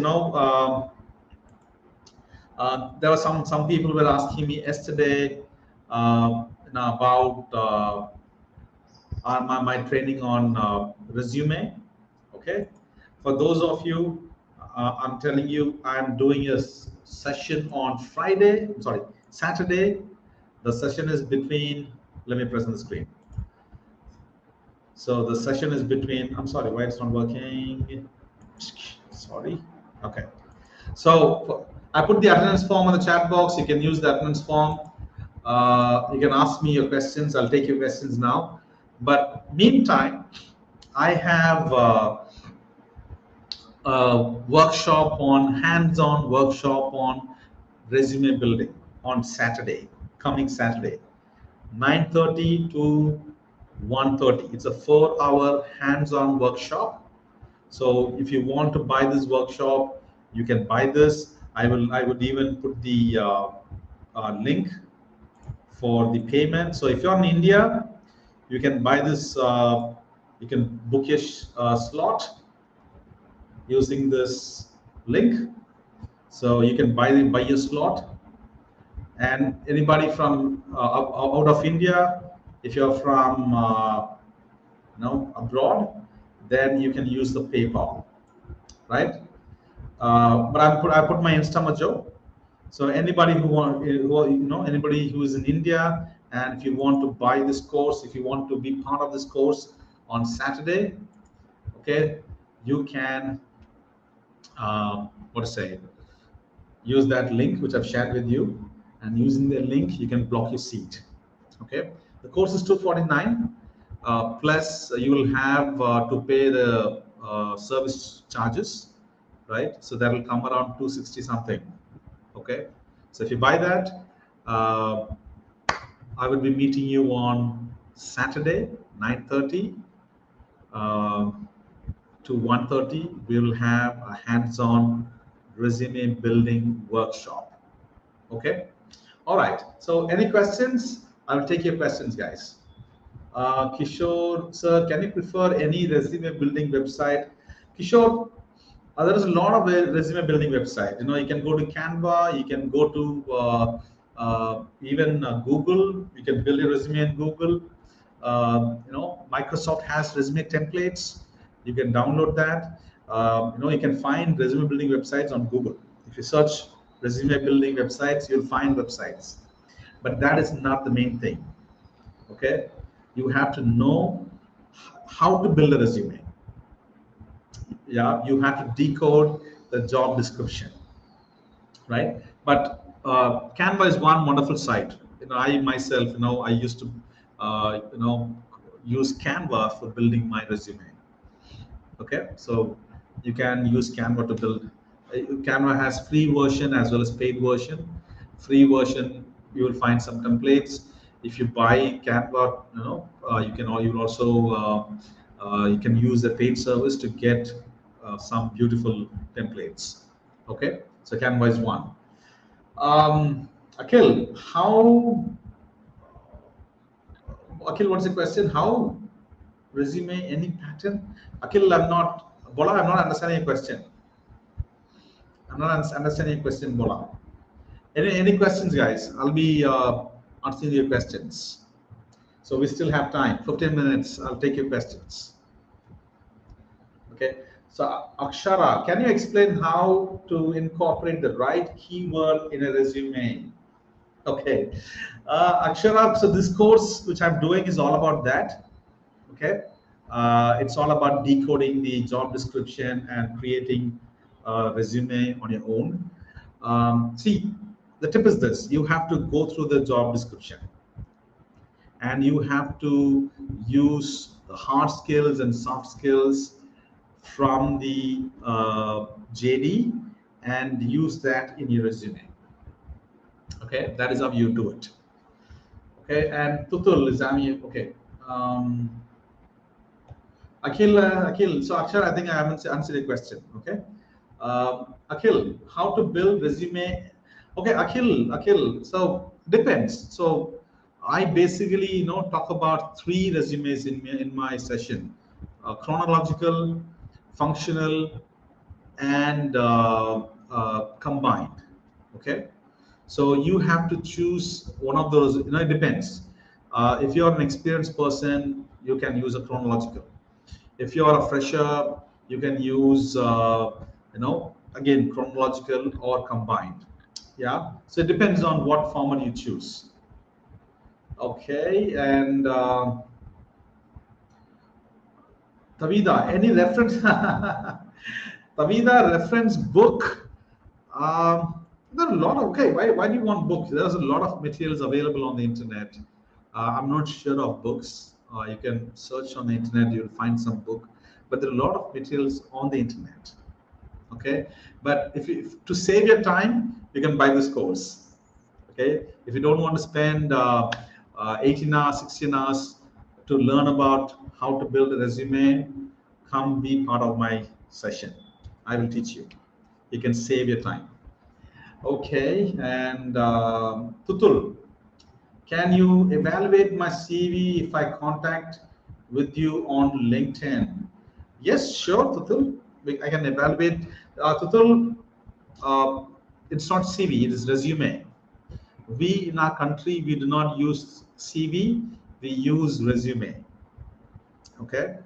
there were some people were asking me yesterday about my training on resume. Okay, for those of you, I'm telling you, I'm doing a session on Friday. I'm sorry, Saturday. The session is between. Let me present the screen. So the session is between. I'm sorry, why it's not working? Sorry. Okay. So I put the attendance form on the chat box. You can use the attendance form. You can ask me your questions. I'll take your questions now. But meantime, I have a workshop on hands-on workshop on resume building on Saturday, coming Saturday. 9:30 to 1:30. It's a 4-hour hands-on workshop. So if you want to buy this workshop, you can buy this. I would even put the link for the payment. So if you're in India, you can buy this. You can book your slot using this link. So you can buy your slot. And anybody from out of India, if you're from abroad, then you can use the PayPal, right? But I put my Instamajo. So anybody anybody who is in India, and if you want to buy this course, if you want to be part of this course on Saturday, okay, you can what to say, use that link which I've shared with you, and using the link you can block your seat. Okay, the course is 249 plus you will have to pay the service charges, right? So that will come around 260 something. Okay, so if you buy that, uh, I will be meeting you on Saturday 9:30 uh, to 1:30. We will have a hands-on resume building workshop. Okay, all right. So any questions? I will take your questions, guys. Kishore, sir, can you prefer any resume building website? Kishore, there is a lot of resume building website. You can go to Canva, you can go to even Google. You can build a resume in Google. Microsoft has resume templates. You can download that. You can find resume building websites on Google. If you search resume building websites, you'll find websites. But that is not the main thing. Okay, you have to know how to build a resume. Yeah, you have to decode the job description, right? But Canva is one wonderful site. I myself, I used to use Canva for building my resume. Okay, so you can use Canva to build. Canva has free version as well as paid version. Free version, you will find some templates. If you buy Canva, you will also you can use the paid service to get some beautiful templates. Okay, so Canva is one. Akhil, what's the question? How resume any pattern? Akhil, Bola, I'm not understanding your question. I'm not understanding your question, Bola. Any questions, guys? I'll be answering your questions. So we still have time, 15 minutes. I'll take your questions. Okay. So Akshara, can you explain how to incorporate the right keyword in a resume? Okay. Akshara, so this course which I'm doing is all about that. Okay. It's all about decoding the job description and creating a resume on your own. See, the tip is this: you have to go through the job description, and you have to use the hard skills and soft skills from the JD and use that in your resume. Okay, that is how you do it. Okay, and Tutul is okay. Akhil. So Akshar, I think I haven't answered the question. Okay, Akhil, how to build resume? Okay, Akhil. So depends. So I basically, talk about 3 resumes in my session: chronological, functional, and combined. Okay, so you have to choose one of those. It depends. If you're an experienced person, you can use a chronological. If you are a fresher, you can use again chronological or combined. Yeah, so it depends on what format you choose. Okay, and Tavida, any reference? Tavida, reference book. There are a lot of, okay, why do you want books? There's a lot of materials available on the internet. I'm not sure of books. You can search on the internet, you'll find some book, but there are a lot of materials on the internet. Okay, but if to save your time, you can buy this course. Okay, if you don't want to spend 18 hours, 16 hours to learn about how to build a resume, come be part of my session. I will teach you. You can save your time. Okay, and Tutul, can you evaluate my CV if I contact with you on LinkedIn? Yes, sure, Tutul. I can evaluate. Tutul, uh, it's not CV, it is resume. We in our country, we do not use CV, we use resume. Okay.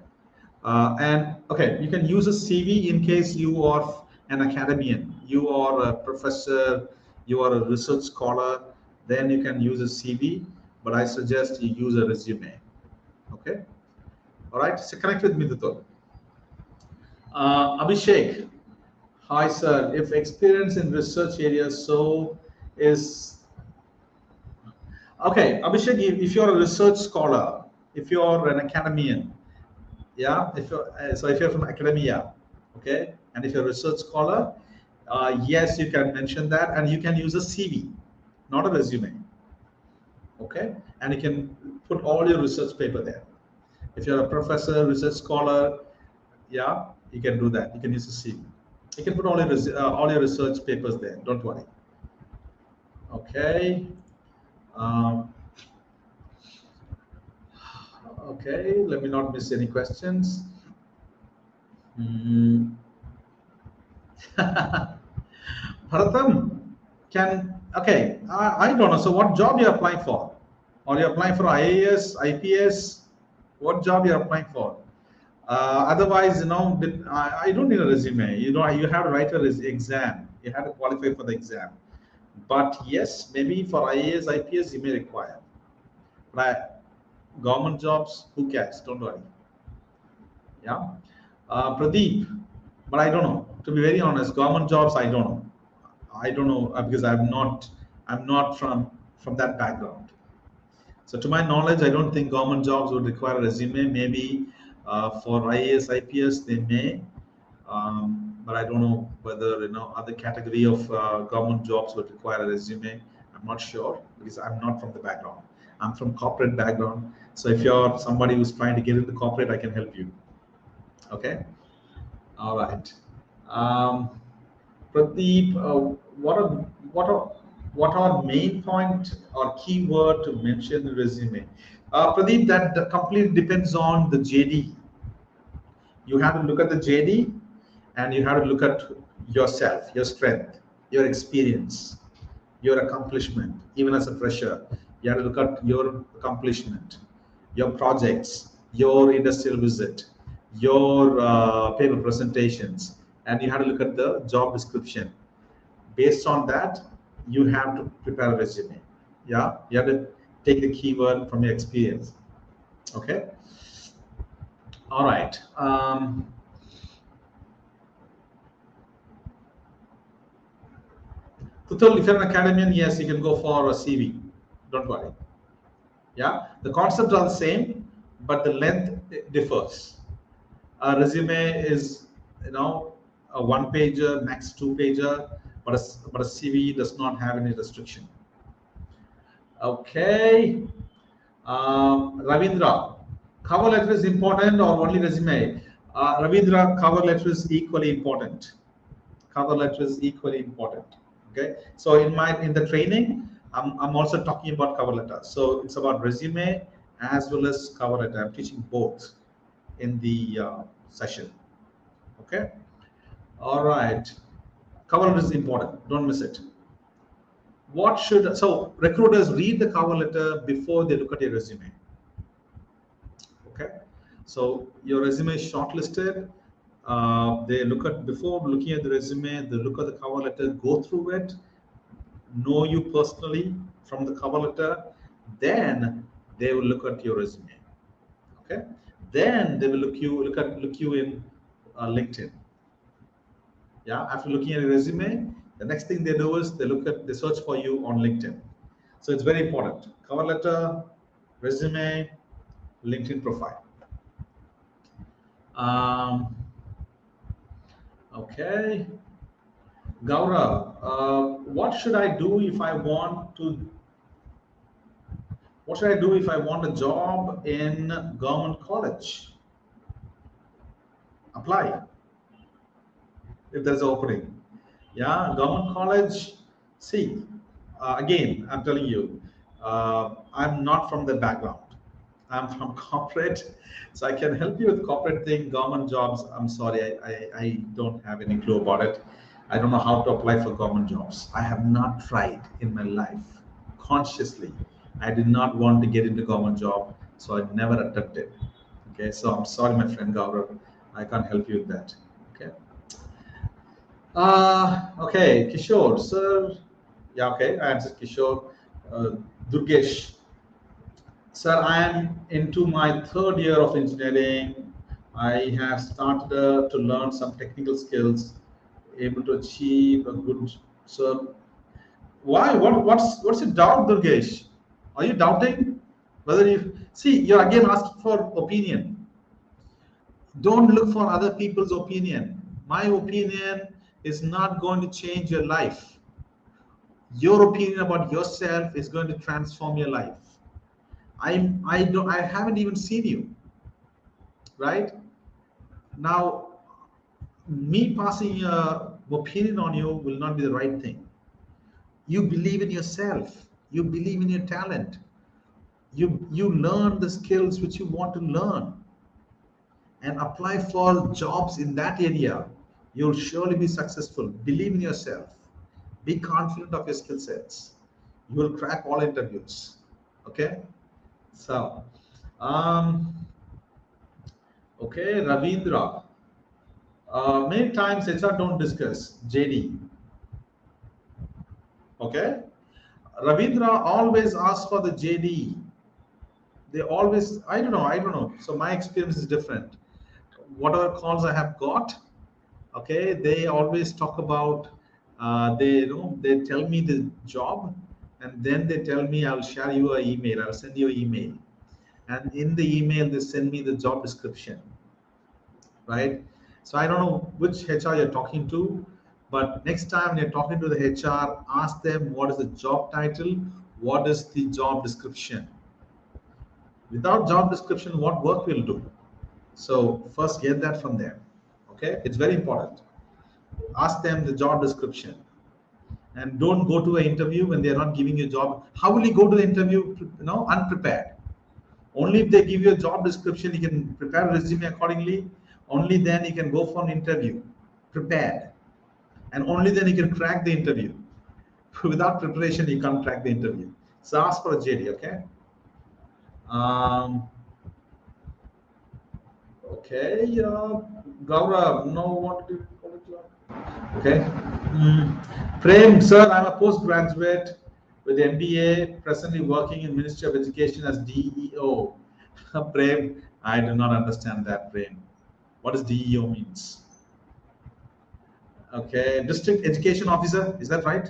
And okay, you can use a CV in case you are an academician, you are a professor, you are a research scholar, then you can use a CV, but I suggest you use a resume. Okay. All right. So connect with me, Tutul. Abhishek, hi sir. If experience in research area so is okay, Abhishek, if you're a research scholar, if you're an academician, yeah, if you're, so if you're from academia, okay, and if you're a research scholar, yes, you can mention that, and you can use a CV, not a resume, okay, and you can put all your research paper there. If you're a professor, research scholar, yeah, you can do that. You can use a CV. You can put all your research papers there. Don't worry. Okay. Um, okay. Let me not miss any questions. Mm. Bharatam, can okay. I don't know. So, what job you applying for? Or you applying for IAS, IPS? What job you applying for? Otherwise, I don't need a resume. You have to write a exam. You have to qualify for the exam. But yes, maybe for IAS, IPS, you may require. But government jobs, who cares? Don't worry. Yeah. Pradeep, but I don't know. To be very honest, government jobs, I don't know. I don't know because I'm not from that background. So to my knowledge, I don't think government jobs would require a resume. Maybe for IAS, IPS, they may, but I don't know whether other category of government jobs would require a resume. I'm not sure because I'm not from the background. I'm from corporate background. So if you're somebody who's trying to get into corporate, I can help you. Okay. All right. Um, Pradeep, what are what are main point or keyword to mention in resume? Pradeep, that completely depends on the JD. You have to look at the JD, and you have to look at yourself, your strength, your experience, your accomplishment. Even as a fresher, you have to look at your accomplishment, your projects, your industrial visit, your paper presentations, and you have to look at the job description. Based on that, you have to prepare a resume. Yeah, you have to take the keyword from your experience. Okay. All right. Tutul, if you're an academician, yes, you can go for a CV. Don't worry. Yeah, the concepts are the same, but the length differs. A resume is, a one pager, max two pager, but a CV does not have any restriction. Okay. Ravindra, cover letter is important or only resume? Ravindra, cover letter is equally important. Cover letter is equally important. Okay. So in the training, I'm also talking about cover letter. So it's about resume as well as cover letter. I'm teaching both in the session. Okay. All right. Cover letter is important. Don't miss it. What should so recruiters read the cover letter before they look at your resume? Okay, so your resume is shortlisted. They look at before looking at the resume, they look at the cover letter, go through it, know you personally from the cover letter. Then they will look at your resume. Okay, then they will look you in LinkedIn. Yeah, after looking at your resume, the next thing they do is they search for you on LinkedIn. So it's very important. Cover letter, resume, LinkedIn profile. Um, okay. Gaurav, what should I do if I want to What should I do if I want a job in government college? Apply if there's an opening. Yeah, government college. See, again, I'm telling you, I'm not from the background. I'm from corporate, so I can help you with corporate thing, government jobs. I'm sorry, I don't have any clue about it. I don't know how to apply for government jobs. I have not tried in my life consciously. I did not want to get into government job, so I never attempted. Okay, so I'm sorry, my friend Gaurav. I can't help you with that. Okay. Okay, Kishore, sir. Yeah, okay, I answered Kishore. Durgesh, sir, I am into my third year of engineering. I have started to learn some technical skills, able to achieve a good. Sir, why? What's your doubt, Durgesh? Are you doubting whether you see? You're again asking for opinion. Don't look for other people's opinion. My opinion is not going to change your life. Your opinion about yourself is going to transform your life. I haven't even seen you, right? Now, me passing a opinion on you will not be the right thing. You believe in yourself. You believe in your talent. You learn the skills which you want to learn and apply for jobs in that area. You'll surely be successful. Believe in yourself. Be confident of your skill sets. You will crack all interviews. Okay. So, um, okay, Ravindra. Many times HR don't discuss JD. Okay, Ravindra always asks for the JD. They always, I don't know. So my experience is different. Whatever calls I have got, okay, they always talk about, they tell me the job, and then they tell me I'll share you an email, I'll send you an email, and in the email they send me the job description, right? So I don't know which HR you're talking to, but next time you're talking to the HR, ask them what is the job title, what is the job description. Without job description, what work will do? So first get that from them. Okay, it's very important. Ask them the job description, and don't go to an interview when they're not giving you a job. How will you go to the interview, unprepared? Only if they give you a job description, you can prepare a resume accordingly. Only then you can go for an interview prepared. And only then you can crack the interview. Without preparation, you can't crack the interview. So ask for a JD, okay? Um, okay, Gaurav, no, what did you okay. Prem, sir, I'm a postgraduate with MBA, presently working in Ministry of Education as DEO. Prem, I do not understand that, Prem. What does DEO means? Okay, District Education Officer, is that right?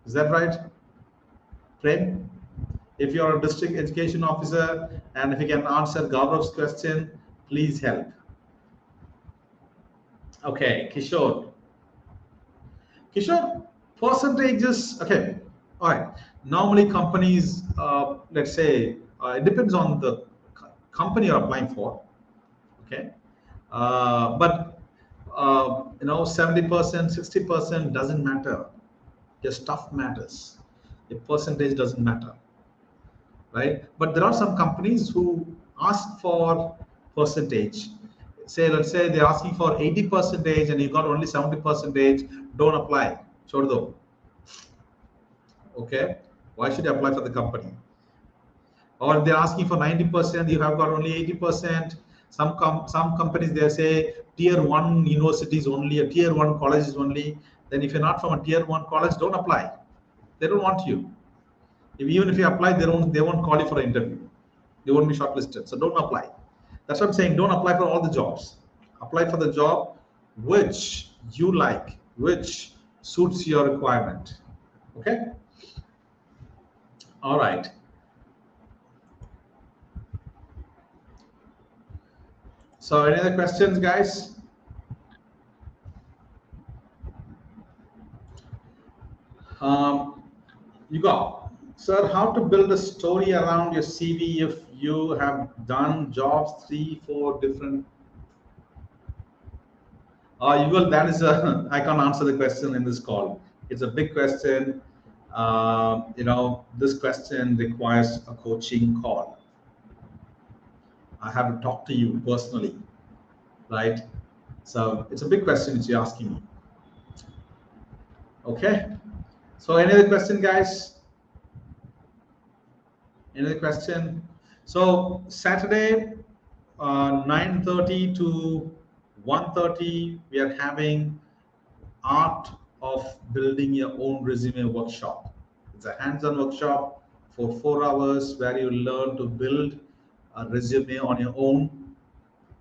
Is that right, Prem? If you're a District Education Officer and if you can answer Gaurav's question, please help. Okay, Kishore. Kishore, percentages, okay, all right. Normally companies, let's say, it depends on the company you're applying for, okay? But 70%, 60% doesn't matter. Your stuff matters. The percentage doesn't matter, right? But there are some companies who ask for percentage. Say, let's say they're asking for 80 percentage and you got only 70 percentage. Don't apply. Chhod do. Okay. Why should you apply for the company? Or if they're asking for 90%, you have got only 80%. Some companies they say tier one universities only, a tier one colleges only. Then if you're not from a tier one college, don't apply. They don't want you. Even if you apply, they won't call you for an interview. They won't be shortlisted. So don't apply. That's what I'm saying. Don't apply for all the jobs. Apply for the job which you like, which suits your requirement. Okay. All right. So any other questions, guys? You go. Sir, how to build a story around your CV if you have done jobs 3, 4 different. Well, that is a. I can't answer the question in this call. It's a big question. This question requires a coaching call. I have to talk to you personally, right? So it's a big question which you're asking me. Okay. So any other question, guys? Any other question? So Saturday, 9:30 to 1:30, we are having art of building your own resume workshop. It's a hands-on workshop for 4 hours where you learn to build a resume on your own.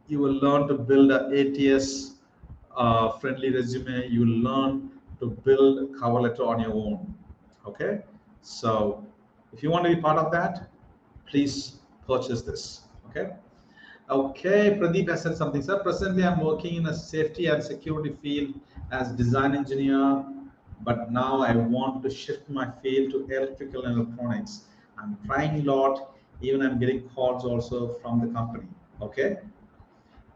You will learn to build a ATS friendly resume. You will learn to build a cover letter on your own. Okay, so if you want to be part of that, please purchase this. Okay. Okay, Pradeep has said something. Sir, presently I'm working in a safety and security field as design engineer, but now I want to shift my field to electrical and electronics. I'm trying a lot. Even I'm getting calls also from the company. Okay,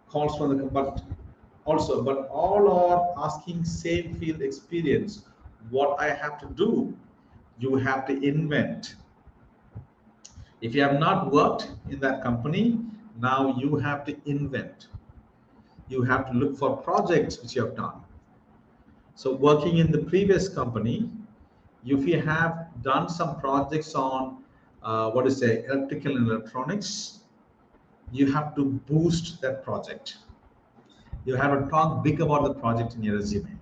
calls from the but also, but all are asking same field experience. What I have to do? You have to invent. If you have not worked in that company, now you have to invent. You have to look for projects which you have done. So working in the previous company, if you have done some projects on electrical and electronics, you have to boost that project. You have to talk big about the project in your resume.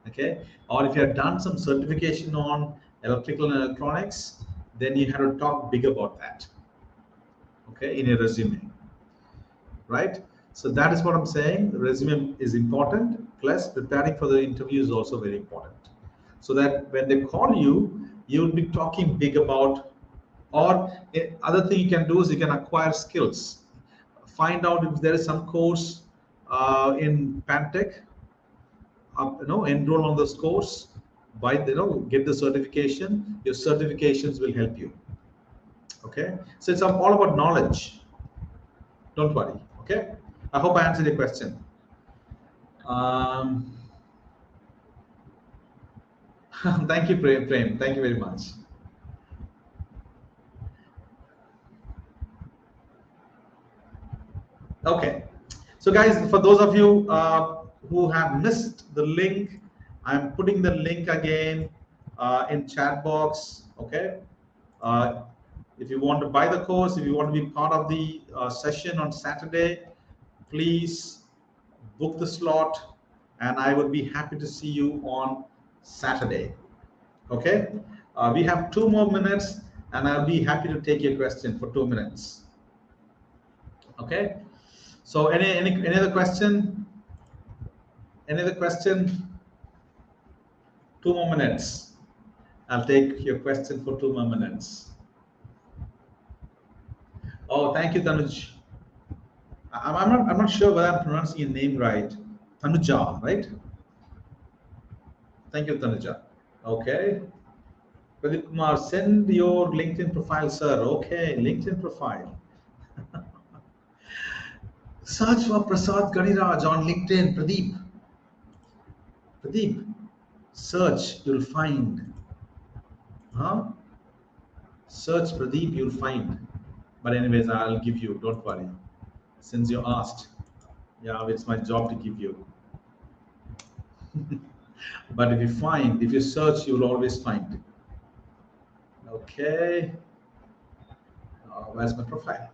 Okay, or if you have done some certification on electrical and electronics, then you have to talk big about that. Okay, in your resume, right? So that is what I'm saying. The resume is important, plus preparing for the interview is also very important. So that when they call you, you'll be talking big about, or other thing you can do is you can acquire skills. Find out if there is some course in Pantech, enroll on this course, get the certification. Your certifications will help you. Okay, so it's all about knowledge. Don't worry. Okay, I hope I answered your question. Um, thank you, Prem. Thank you very much. Okay, so guys, for those of you who have missed the link, I'm putting the link again in chat box. Okay, uh, if you want to buy the course, if you want to be part of the session on Saturday, please book the slot, and I would be happy to see you on Saturday. Okay, we have 2 more minutes, and I'll be happy to take your question for 2 minutes. Okay, so any other question? Any other question? 2 more minutes. I'll take your question for 2 more minutes. Oh, thank you, Tanuj. I'm not sure whether I'm pronouncing your name right. Tanuja, right? Thank you, Tanuja. Okay. Pradeep Kumar, send your LinkedIn profile, sir. Okay, LinkedIn profile. Search for Prasad Ganiraj on LinkedIn, Pradeep. Pradeep, search, you'll find. Huh? Search Pradeep, you'll find. But anyways, I'll give you, don't worry. Since you asked, yeah, it's my job to give you. But if you search, you'll always find. Okay. Where's my profile?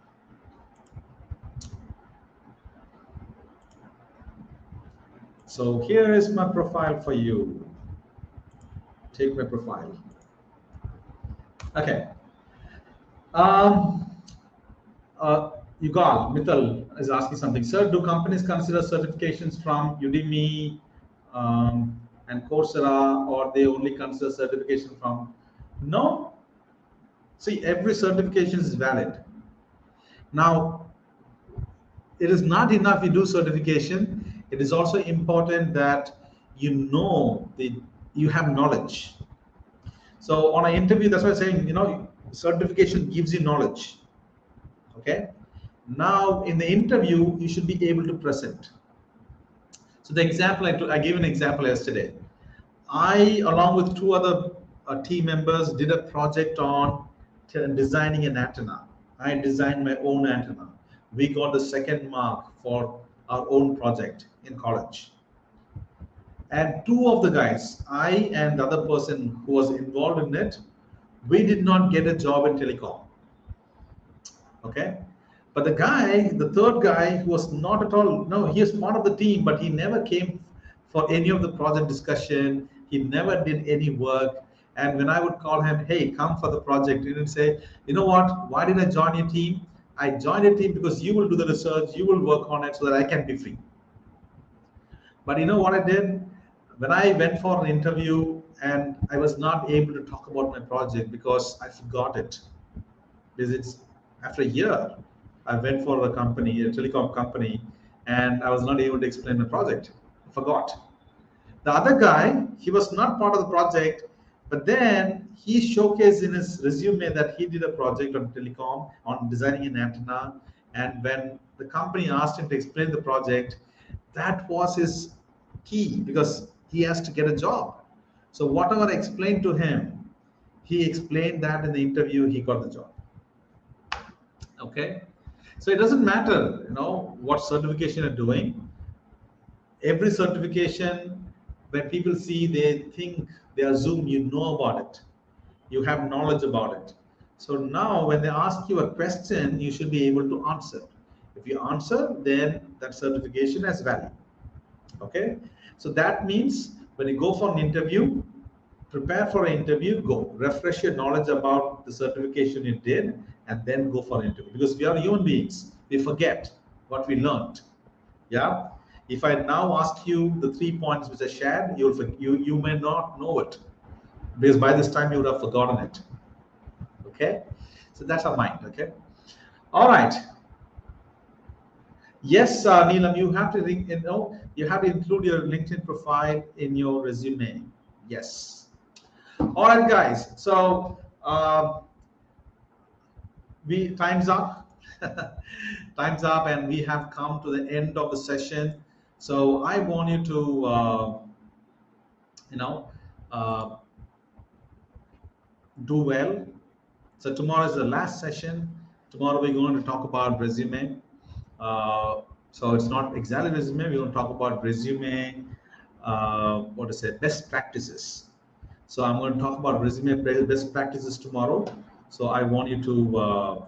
So here is my profile for you. Take my profile. Okay. Um, Yugal Mittal is asking something. Sir, do companies consider certifications from Udemy and Coursera, or they only consider certification from? No. See, every certification is valid. Now, it is not enough you do certification. It is also important that you have knowledge. So on an interview, that's why I'm saying, certification gives you knowledge. Okay. Now in the interview, you should be able to present. So the example I gave an example yesterday. I, along with two other team members, did a project on designing an antenna. I designed my own antenna. We got the second mark for our own project in college. And two of the guys, I and the other person who was involved in it, we did not get a job in telecom. Okay. But the guy, the third guy, who was not at all, no, he is part of the team, but he never came for any of the project discussion. He never did any work. And when I would call him, hey, come for the project, he would say, you know what? Why did I join your team? I joined your team because you will do the research, you will work on it so that I can be free. But you know what I did? When I went for an interview and I was not able to talk about my project because I forgot it. Because it's after a year, I went for a company, a telecom company, and I was not able to explain my project. I forgot. The other guy, he was not part of the project, but then he showcased in his resume that he did a project on telecom, on designing an antenna. And when the company asked him to explain the project, that was his key because he has to get a job. So whatever I explained to him, he explained that in the interview, he got the job. Okay. So it doesn't matter, what certification you're doing. Every certification, when people see, they think, they assume you know about it, you have knowledge about it. So now when they ask you a question, you should be able to answer. If you answer, then that certification has value. Okay. So that means when you go for an interview, prepare for an interview, go refresh your knowledge about the certification you did, and then go for an interview, because we are human beings, we forget what we learned. Yeah. If I now ask you the 3 points which I shared, you may not know it, because by this time you would have forgotten it. Okay. So that's our mind. Okay. All right. Yes, Neelam, you have to include your LinkedIn profile in your resume. Yes. All right, guys. So we time's up. Time's up, and we have come to the end of the session. So I want you to, you know, uh, do well. So tomorrow is the last session. Tomorrow we're going to talk about resume. Uh, so it's not exactly resume. We're going to talk about resume. What to say? Best practices. So I'm going to talk about resume best practices tomorrow. So I want you to,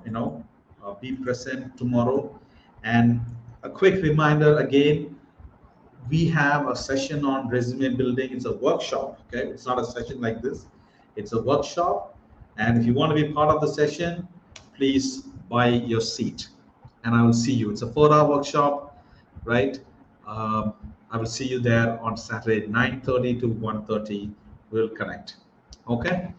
be present tomorrow. And a quick reminder again, we have a session on resume building. It's a workshop. Okay, it's not a session like this. It's a workshop. And if you want to be part of the session, please buy your seat. And I will see you. It's a 4-hour workshop, right? I will see you there on Saturday, 9:30 to 1:30. We'll connect. Okay.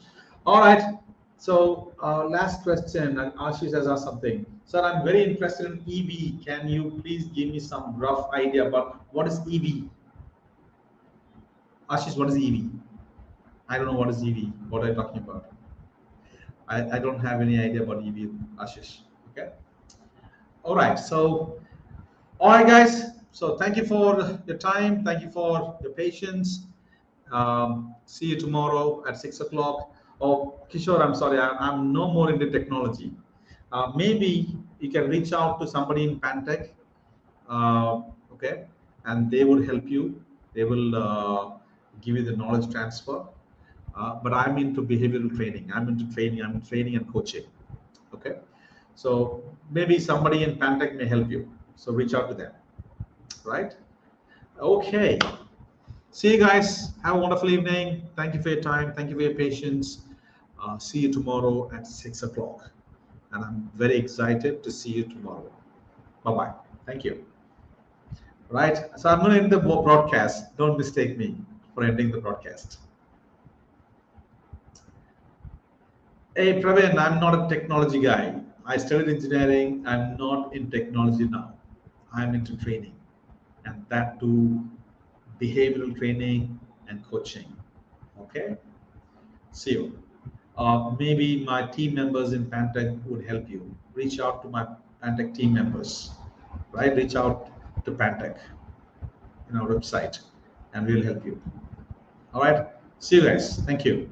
All right. So last question, and Ashish has asked something. Sir, I'm very interested in EV. Can you please give me some rough idea about what is EV? Ashish, what is EV? I don't know what is EV. What are you talking about? I don't have any idea about EV, Ashish. Okay. All right. So, all right, guys. So thank you for your time. Thank you for your patience. See you tomorrow at 6 o'clock. Oh, Kishore, I'm sorry, I'm no more into technology. Maybe you can reach out to somebody in Pantech, uh, okay, and they would help you. They will give you the knowledge transfer. But I'm into behavioral training. I'm into training. I'm in training and coaching. Okay, so maybe somebody in Pantech may help you. So reach out to them, right? Okay. See you guys. Have a wonderful evening. Thank you for your time. Thank you for your patience. See you tomorrow at 6 o'clock. And I'm very excited to see you tomorrow. Bye bye. Thank you. Right. So I'm going to end the broadcast. Don't mistake me for ending the broadcast. Hey, Praveen, I'm not a technology guy. I studied engineering. I'm not in technology now. I'm into training, and that too, behavioral training and coaching. Okay. See you. maybe my team members in Pantech would help you. Reach out to my Pantech team members, right? Reach out to Pantech in our website, and we'll help you. All right. See you guys. Thank you.